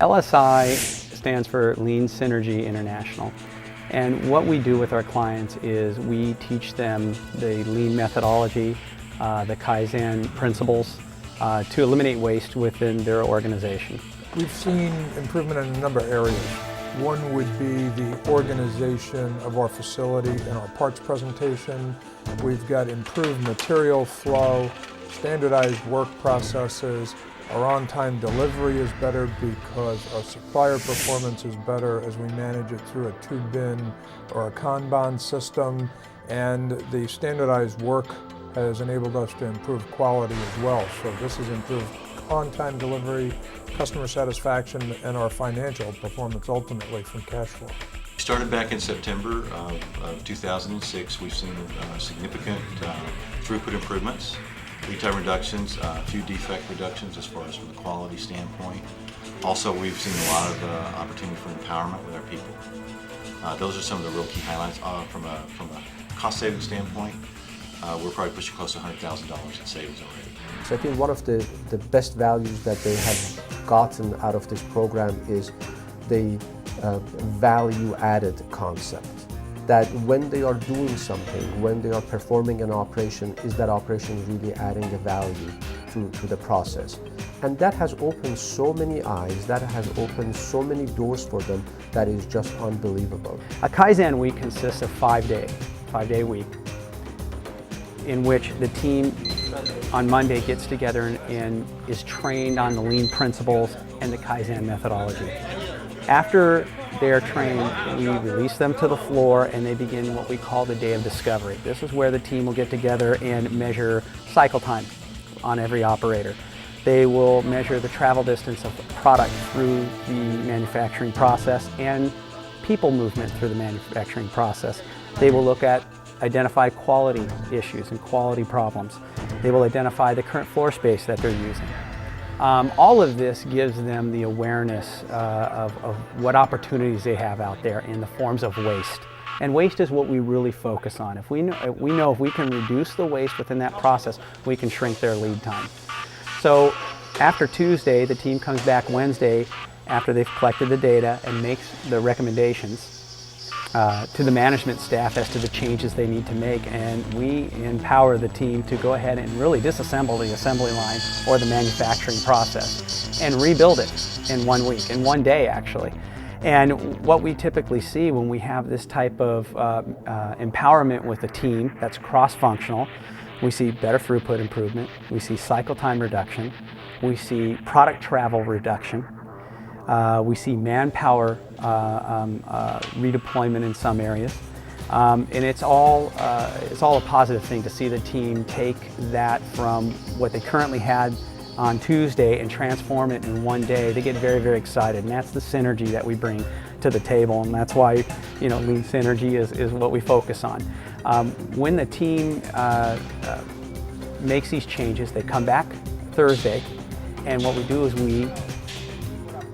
LSI stands for Lean Synergy International. And what we do with our clients is we teach them the lean methodology, the Kaizen principles, to eliminate waste within their organization. We've seen improvement in a number of areas. One would be the organization of our facility and our parts presentation. We've got improved material flow, standardized work processes. Our on-time delivery is better because our supplier performance is better as we manage it through a two-bin or a Kanban system. And the standardized work has enabled us to improve quality as well. So this has improved on-time delivery, customer satisfaction, and our financial performance ultimately from cash flow. We started back in September of 2006. We've seen significant throughput improvements, lead time reductions, a few defect reductions as far as from the quality standpoint. Also, we've seen a lot of opportunity for empowerment with our people. Those are some of the real key highlights. From a cost savings standpoint, we're probably pushing close to $100,000 in savings already. So I think one of the best values that they have gotten out of this program is the value-added concept. That when they are doing something, when they are performing an operation, is that operation really adding the value to the process? And that has opened so many eyes, that has opened so many doors for them, that is just unbelievable. A Kaizen week consists of 5-day week, in which the team on Monday gets together and is trained on the lean principles and the Kaizen methodology. After they're trained, we release them to the floor and they begin what we call the day of discovery. This is where the team will get together and measure cycle time on every operator. They will measure the travel distance of product through the manufacturing process and people movement through the manufacturing process. They will look at identify quality issues and quality problems. They will identify the current floor space that they're using. All of this gives them the awareness of what opportunities they have out there in the forms of waste. And waste is what we really focus on. If we know if we can reduce the waste within that process, we can shrink their lead time. So after Tuesday, the team comes back Wednesday after they've collected the data and makes the recommendations to the management staff as to the changes they need to make, and we empower the team to go ahead and really disassemble the assembly line or the manufacturing process and rebuild it in 1 week, in 1 day actually. And what we typically see when we have this type of empowerment with a team that's cross-functional, we see better throughput improvement, we see cycle time reduction, we see product travel reduction, we see manpower redeployment in some areas, and it's all a positive thing to see the team take that from what they currently had on Tuesday and transform it in 1 day. They get very, very excited, and that's the synergy that we bring to the table, and that's why lean synergy is what we focus on. When the team makes these changes, they come back Thursday, and what we do is we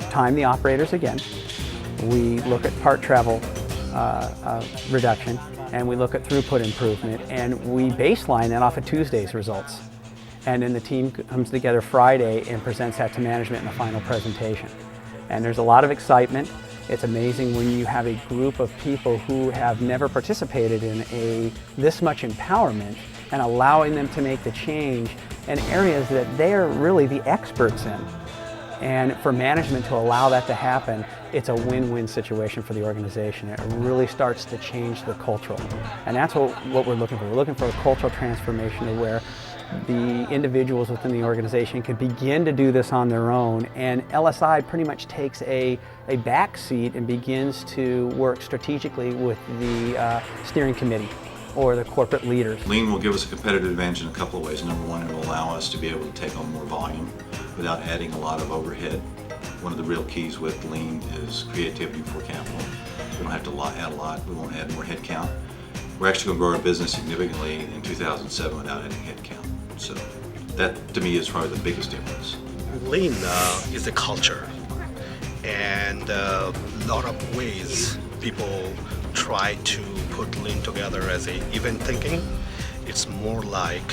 time the operators again. We look at part travel reduction, and we look at throughput improvement, and we baseline that off of Tuesday's results. And then the team comes together Friday and presents that to management in the final presentation. And there's a lot of excitement. It's amazing when you have a group of people who have never participated in this much empowerment and allowing them to make the change in areas that they're really the experts in. And for management to allow that to happen, it's a win-win situation for the organization. It really starts to change the cultural. And that's what we're looking for. We're looking for a cultural transformation to where the individuals within the organization can begin to do this on their own, and LSI pretty much takes a back seat and begins to work strategically with the steering committee or the corporate leaders. Lean will give us a competitive advantage in a couple of ways. Number one, it will allow us to be able to take on more volume without adding a lot of overhead. One of the real keys with Lean is creativity for capital. We don't have to add a lot. We won't add more headcount. We're actually going to grow our business significantly in 2007 without adding headcount. So that, to me, is probably the biggest difference. Lean is a culture, and a lot of ways people try to put Lean together as a event thinking. It's more like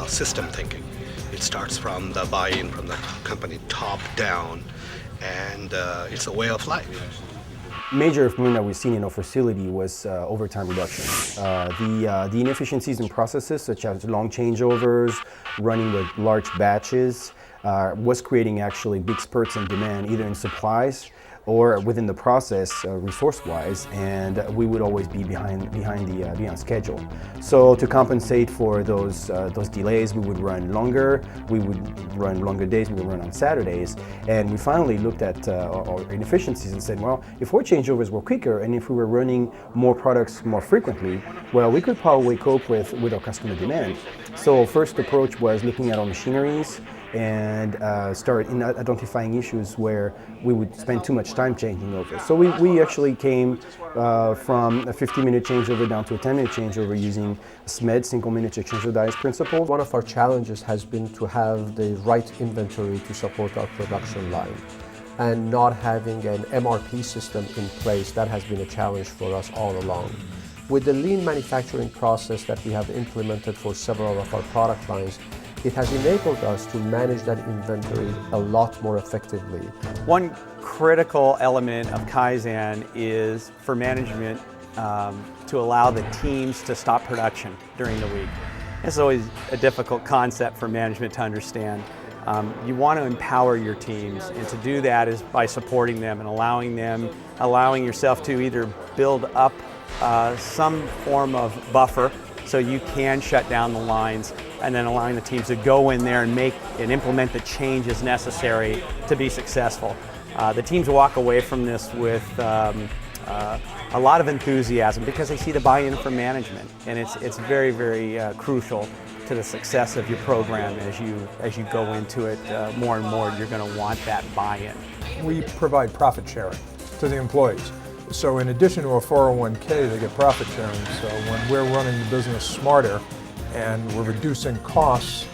system thinking. It starts from the buy-in from the company top down, and it's a way of life. Major improvement that we've seen in our facility was overtime reduction. The inefficiencies in processes such as long changeovers, running with large batches, was creating actually big spurts in demand, either in supplies or within the process, resource-wise, and we would always be behind schedule. So to compensate for those delays, we would run longer. We would run longer days. We would run on Saturdays, and we finally looked at our inefficiencies and said, well, if our changeovers were quicker and if we were running more products more frequently, well, we could probably cope with our customer demand. So first approach was looking at our machineries and start identifying issues where we would spend too much time changing over. So we actually came from a 50-minute changeover down to a 10-minute changeover using SMED, single miniature changer dies principle. One of our challenges has been to have the right inventory to support our production line. And not having an MRP system in place, that has been a challenge for us all along. With the lean manufacturing process that we have implemented for several of our product lines, it has enabled us to manage that inventory a lot more effectively. One critical element of Kaizen is for management to allow the teams to stop production during the week. It's always a difficult concept for management to understand. You want to empower your teams, and to do that is by supporting them and allowing yourself to either build up some form of buffer so you can shut down the lines, and then allowing the teams to go in there and make and implement the changes necessary to be successful. The teams walk away from this with a lot of enthusiasm because they see the buy-in from management, and it's very, very crucial to the success of your program. As you go into it more and more, you're going to want that buy-in. We provide profit sharing to the employees. So in addition to a 401k, they get profit sharing. So when we're running the business smarter and we're reducing costs,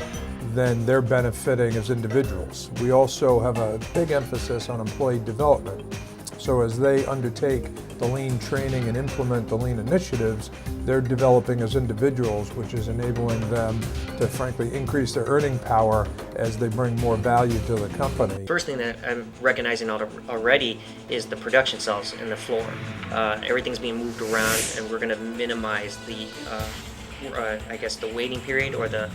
then they're benefiting as individuals. We also have a big emphasis on employee development. So as they undertake the lean training and implement the lean initiatives, they're developing as individuals, which is enabling them to frankly increase their earning power as they bring more value to the company. First thing that I'm recognizing already is the production cells and the floor. Everything's being moved around, and we're going to minimize the, I guess, the waiting period or the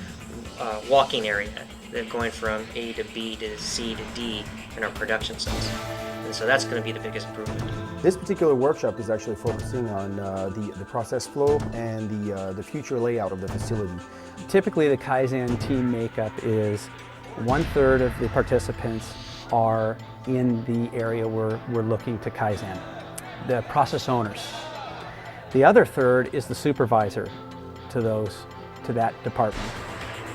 walking area. They're going from A to B to C to D in our production cells. And so that's going to be the biggest improvement. This particular workshop is actually focusing on the process flow and the future layout of the facility. Typically, the Kaizen team makeup is 1/3 of the participants are in the area where we're looking to Kaizen, the process owners. The other third is the supervisor to that department.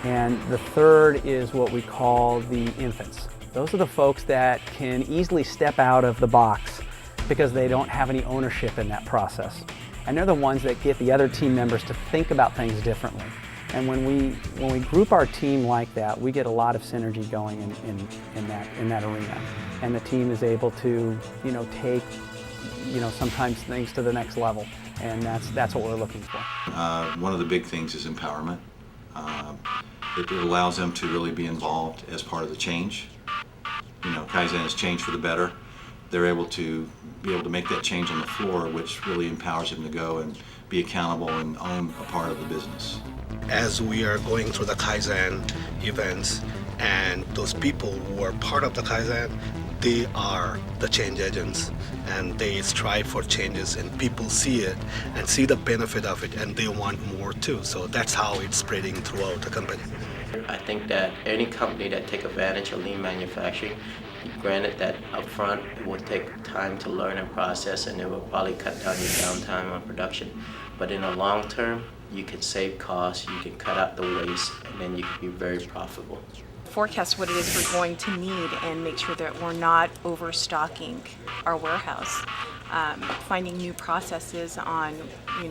And the third is what we call the infants. Those are the folks that can easily step out of the box because they don't have any ownership in that process. And they're the ones that get the other team members to think about things differently. And when we group our team like that, we get a lot of synergy going in that arena. And the team is able to, take, sometimes things to the next level. And that's what we're looking for. One of the big things is empowerment. It allows them to really be involved as part of the change. Kaizen is change for the better. They're able to make that change on the floor, which really empowers them to go and be accountable and own a part of the business. As we are going through the Kaizen events, and those people who are part of the Kaizen, they are the change agents, and they strive for changes, and people see it and see the benefit of it, and they want more too. So that's how it's spreading throughout the company. I think that any company that take advantage of lean manufacturing, granted that upfront it will take time to learn and process, and it will probably cut down your downtime on production, but in the long term you can save costs, you can cut out the waste, and then you can be very profitable. Forecast what it is we're going to need and make sure that we're not overstocking our warehouse. Finding new processes on,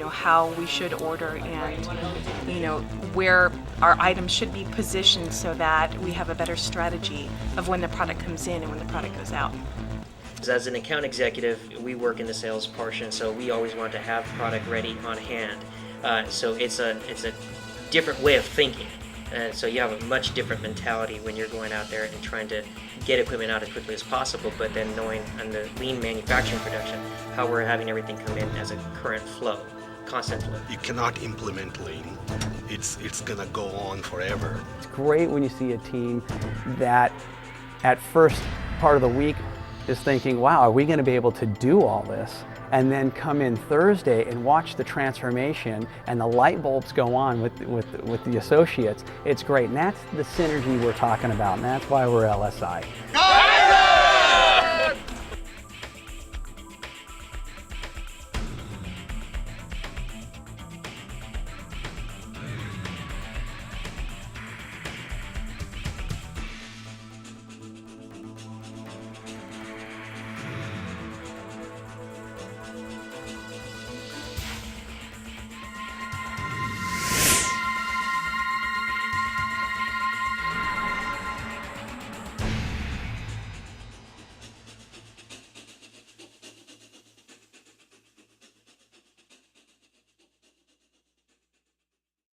how we should order and, where our items should be positioned so that we have a better strategy of when the product comes in and when the product goes out. As an account executive, we work in the sales portion, so we always want to have product ready on hand. So it's a different way of thinking. And so you have a much different mentality when you're going out there and trying to get equipment out as quickly as possible, but then knowing on the lean manufacturing production how we're having everything come in as a current flow, constant flow. You cannot implement lean. It's gonna go on forever. It's great when you see a team that at first part of the week is thinking, wow, are we going to be able to do all this? And then come in Thursday and watch the transformation and the light bulbs go on with the associates. It's great, and that's the synergy we're talking about, and that's why we're LSI.